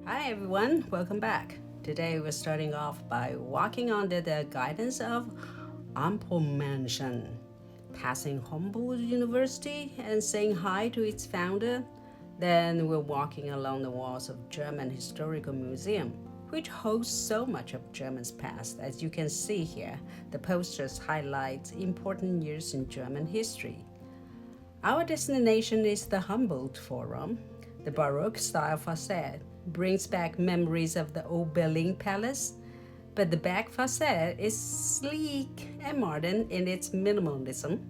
Hi everyone, welcome back. Today we're starting off by walking under the guidance of Ampo Mansion, passing Humboldt University and saying hi to its founder. Then we're walking along the walls of German Historical Museum, which hosts so much of German's past. As you can see here, the posters highlight important years in German history. Our destination is the Humboldt Forum. The Baroque-style facade brings back memories of the old Berlin Palace, but the back facade is sleek and modern in its minimalism.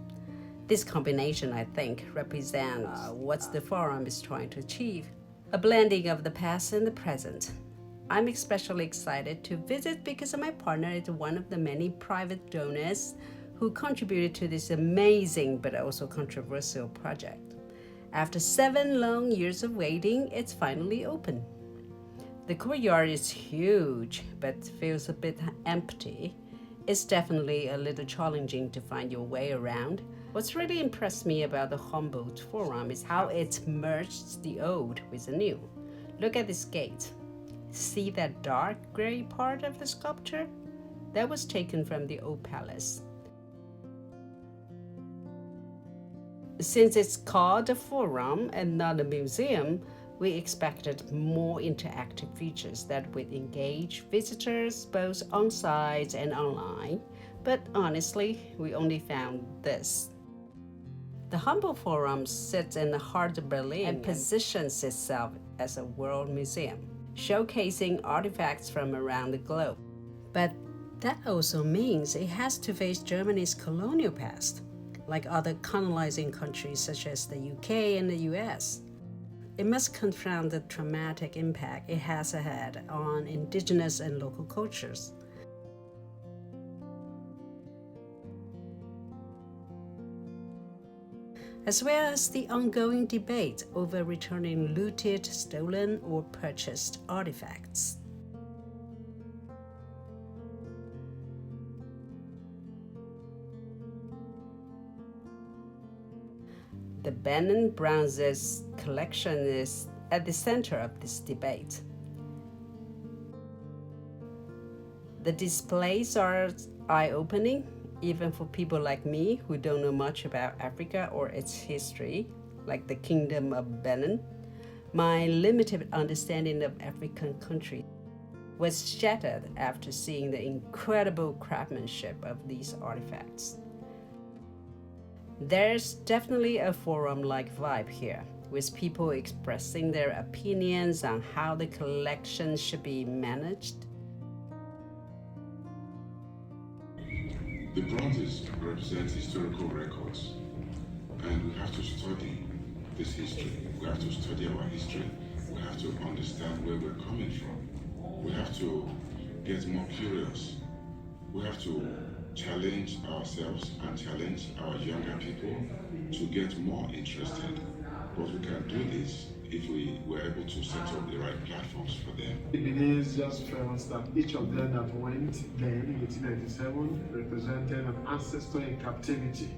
This combination, I think, represents what the Forum is trying to achieve, a blending of the past and the present. I'm especially excited to visit because my partner is one of the many private donors who contributed to this amazing but also controversial project. After 7 long years of waiting, it's finally open. The courtyard is huge, but feels a bit empty. It's definitely a little challenging to find your way around. What's really impressed me about the Humboldt Forum is how it merged the old with the new. Look at this gate. See that dark gray part of the sculpture? That was taken from the old palace. Since it's called a forum and not a museum, we expected more interactive features that would engage visitors both on-site and online, but honestly, we only found this. The Humboldt Forum sits in the heart of Berlin and positions itself as a world museum, showcasing artifacts from around the globe. But that also means it has to face Germany's colonial past, like other colonizing countries such as the UK and the US. It must confront the traumatic impact it has had on indigenous and local cultures. As well as the ongoing debate over returning looted, stolen, or purchased artifacts. The Benin Bronzes collection is at the center of this debate. The displays are eye-opening, even for people like me who don't know much about Africa or its history, like the Kingdom of Benin. My limited understanding of African countries was shattered after seeing the incredible craftsmanship of these artifacts. There's definitely a forum-like vibe here, with people expressing their opinions on how the collection should be managed. The bronzes represent historical records, and we have to study this history. We have to study our history. We have to understand where we're coming from. We have to get more curious. We have to challenge ourselves and challenge our younger people to get more interested. But we can do this if we were able to set up the right platforms for them. The Beninese just felt that each of them that went then in 1897 represented an ancestor in captivity.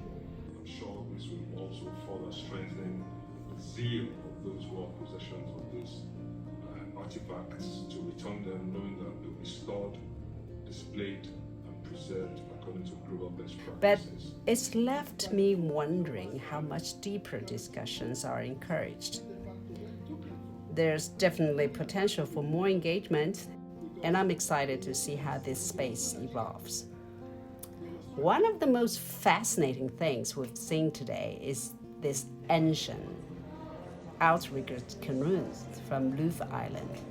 I'm sure this will also further strengthen the zeal of those who are possessions of these artifacts to return them, knowing that they'll be stored, displayed, and preserved according to global best practices. But it's left me wondering how much deeper discussions are encouraged. There's definitely potential for more engagement, and I'm excited to see how this space evolves. One of the most fascinating things we've seen today is this ancient outrigger canoes from Louvre Island.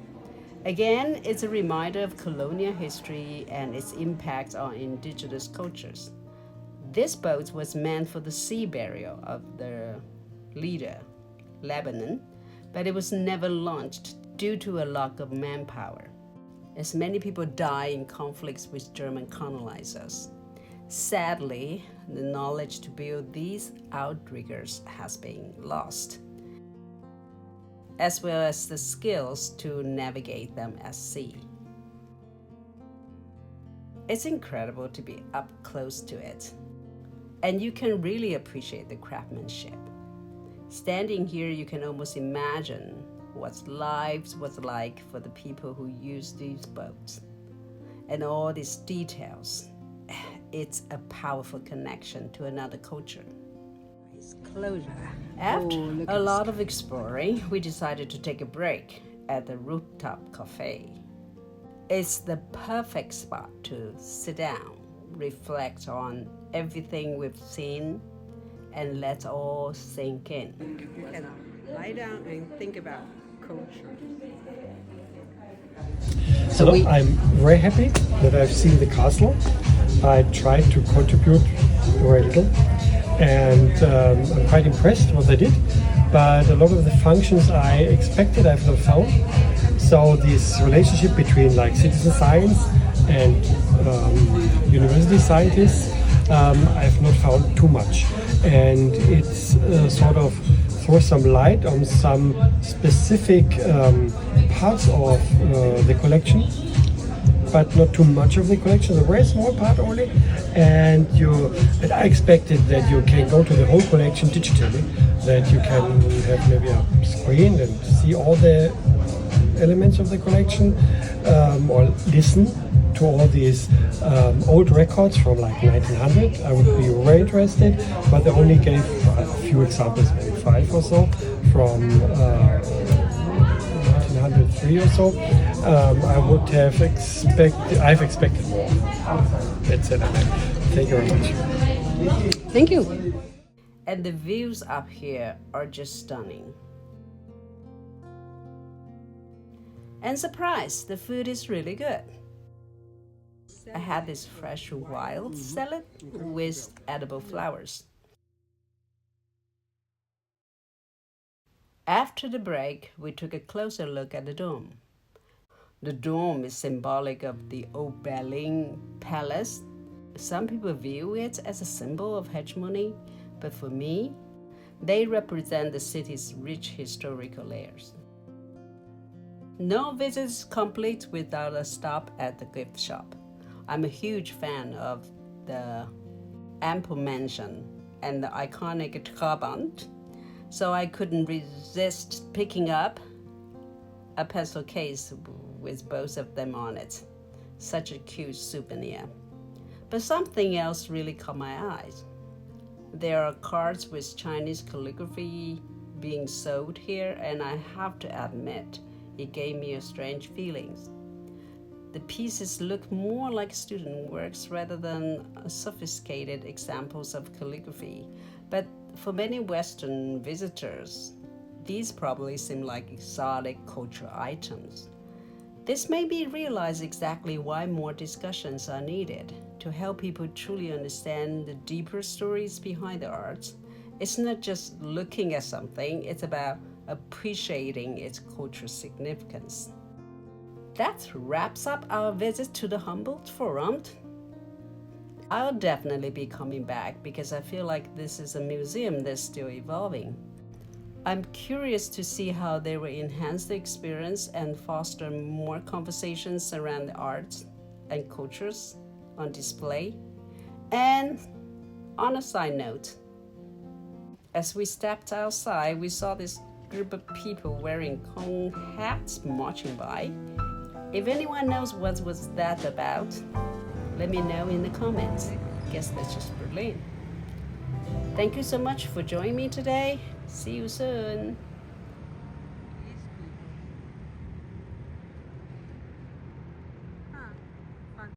Again, it's a reminder of colonial history and its impact on indigenous cultures. This boat was meant for the sea burial of the leader, Lebanon, but it was never launched due to a lack of manpower, as many people die in conflicts with German colonizers. Sadly, the knowledge to build these outriggers has been lost, as well as the skills to navigate them at sea. It's incredible to be up close to it, and you can really appreciate the craftsmanship. Standing here, you can almost imagine what life was like for the people who used these boats. And all these details, it's a powerful connection to another culture. After a lot of exploring, we decided to take a break at the rooftop cafe. It's the perfect spot to sit down, reflect on everything we've seen, and let all sink in. You can lie down and think about culture. So I'm very happy that I've seen the castle. I tried to contribute very little, and I'm quite impressed what they did. But a lot of the functions I expected I've not found. So this relationship between like citizen science and university scientists, I've not found too much, and it's sort of throws some light on some specific parts of the collection, but not too much of the collection, a very small part only. And I expected that you can go to the whole collection digitally, that you can have maybe a screen and see all the elements of the collection, or listen to all these old records from like 1900. I would be very interested, but they only gave a few examples, maybe 5 or so, from 1903 or so. I've expected more. That's it. Thank you very much. Thank you. And the views up here are just stunning. And surprise, the food is really good. I had this fresh wild salad with edible flowers. After the break, we took a closer look at the dome. The dome is symbolic of the old Benin Palace. Some people view it as a symbol of hegemony, but for me, they represent the city's rich historical layers. No visit is complete without a stop at the gift shop. I'm a huge fan of the Ample Mansion and the iconic Trabant, so I couldn't resist picking up a pencil case with both of them on it. Such a cute souvenir. But something else really caught my eyes. There are cards with Chinese calligraphy being sold here, and I have to admit, it gave me a strange feeling. The pieces look more like student works rather than sophisticated examples of calligraphy. But for many Western visitors, these probably seem like exotic cultural items. This made me realize exactly why more discussions are needed to help people truly understand the deeper stories behind the arts. It's not just looking at something, it's about appreciating its cultural significance. That wraps up our visit to the Humboldt Forum. I'll definitely be coming back because I feel like this is a museum that's still evolving. I'm curious to see how they will enhance the experience and foster more conversations around the arts and cultures on display. And on a side note, as we stepped outside, we saw this group of people wearing cone hats marching by. If anyone knows what was that about, let me know in the comments. Guess that's just Berlin. Thank you so much for joining me today. See you soon.